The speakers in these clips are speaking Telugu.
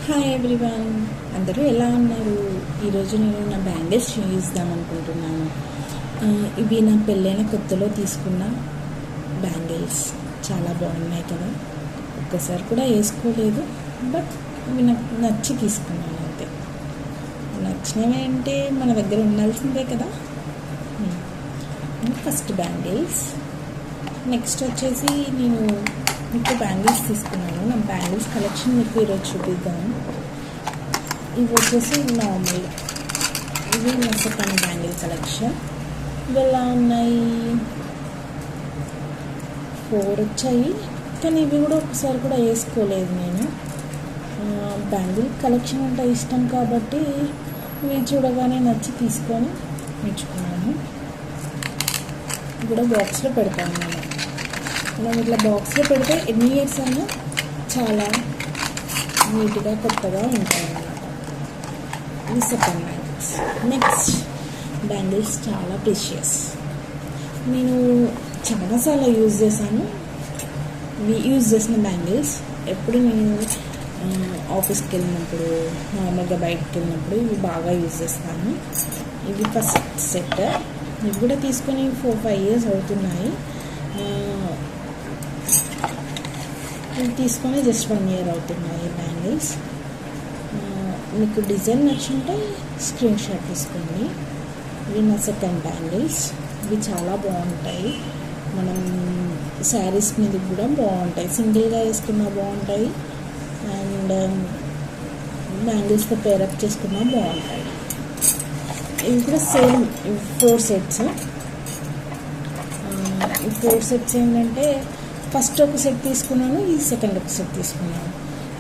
హాయ్ ఎవ్రీవన్, అందరూ ఎలా ఉన్నారు? ఈరోజు నేను నా బ్యాంగిల్స్ చూపిద్దాం అనుకుంటున్నాను. ఇవి నా పెళ్ళైన కొత్తలో తీసుకున్న బ్యాంగిల్స్ చాలా బాగున్నాయి కదా. ఒక్కసారి కూడా వేసుకోలేదు, బట్ ఇవి నాకు నచ్చి తీసుకున్నాను అంతే. నచ్చినవి అంటే మన దగ్గర ఉండాల్సిందే కదా. ఫస్ట్ బ్యాంగిల్స్, నెక్స్ట్ వచ్చేసి నేను మీకు బ్యాంగిల్స్ తీసుకున్నాను. నా బ్యాంగిల్స్ కలెక్షన్ మీకు ఈరోజు చూపిద్దాము. ఇవి వచ్చేసి నార్మల్, ఇవి నా సెకండ్ బ్యాంగిల్ కలెక్షన్. ఇవి ఎలా ఉన్నాయి, 4 వచ్చాయి, కానీ ఇవి కూడా ఒకసారి కూడా వేసుకోలేదు నేను. బ్యాంగిల్ కలెక్షన్ అంటే ఇష్టం కాబట్టి ఇవి చూడగానే నచ్చి తీసుకొని మెచ్చుకున్నాను. కూడా బాక్స్లో పెడతాను నేను. మనం ఇట్లా బాక్స్లో పెడితే ఎన్ని ఇయర్స్ అయినా చాలా నీట్గా కొత్తగా ఉంటాయి అన్నమాట. ఇది సెకండ్ బ్యాంగిల్స్. నెక్స్ట్ బ్యాంగిల్స్ చాలా ప్రీషియస్, నేను చాలాసార్లు యూజ్ చేశాను. యూజ్ చేసిన బ్యాంగిల్స్ ఎప్పుడు నేను ఆఫీస్కి వెళ్ళినప్పుడు, నార్మల్గా బయటకు వెళ్ళినప్పుడు ఇవి బాగా యూజ్ చేస్తాను. ఇవి ఫస్ట్ సెట్. ఇవి కూడా తీసుకొని 4-5 ఇయర్స్ అవుతున్నాయి. ఇవి తీసుకొని జస్ట్ 1 ఇయర్ అవుతున్నాయి బ్యాంగిల్స్. మీకు డిజైన్ నచ్చుంటే స్క్రీన్ షాట్ తీసుకోండి. ఇవి నా సెకండ్ బ్యాంగిల్స్. ఇవి చాలా బాగుంటాయి, మనం శారీస్ మీద కూడా బాగుంటాయి, సింగిల్గా వేసుకున్నా బాగుంటాయి, అండ్ బ్యాంగిల్స్తో పేరప్ చేసుకున్నా బాగుంటాయి. ఇవి కూడా సేమ్ 4 సెట్స్. ఈ 4 సెట్స్ ఏంటంటే ఫస్ట్ ఒక సెట్ తీసుకున్నాను, ఇది సెకండ్ ఒక సెట్ తీసుకున్నాను.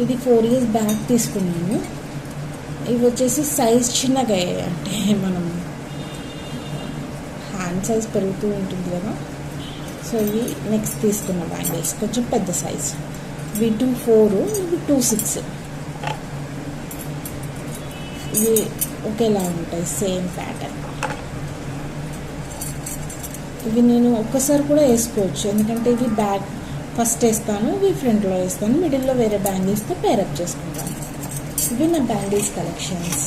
ఇది 4 ఇయర్స్ బ్యాక్ తీసుకున్నాను. ఇవి వచ్చేసి సైజ్ చిన్నగా, అంటే మనం హ్యాండ్ సైజ్ పెరుగుతూ ఉంటుంది కదా, సో ఇవి నెక్స్ట్ తీసుకున్న బ్యాంగిల్స్ కొంచెం పెద్ద సైజ్. ఇవి 2-4, ఇవి 2-6. ఇవి ఒకేలా ఉంటాయి, సేమ్ ప్యాటర్న్. ఇవి నేను ఒక్కసారి కూడా వేసుకోవచ్చు, ఎందుకంటే ఇవి బ్యాక్ ఫస్ట్ వేస్తాను, ఇవి ఫ్రంట్లో వేస్తాను, మిడిల్లో వేరే బ్యాంగిల్స్తో పేరప్ చేసుకుంటాను. ఇవి నా బ్యాంగిల్స్ కలెక్షన్స్.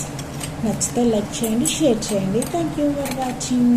నచ్చితే లైక్ చేయండి, షేర్ చేయండి. Thank you for watching.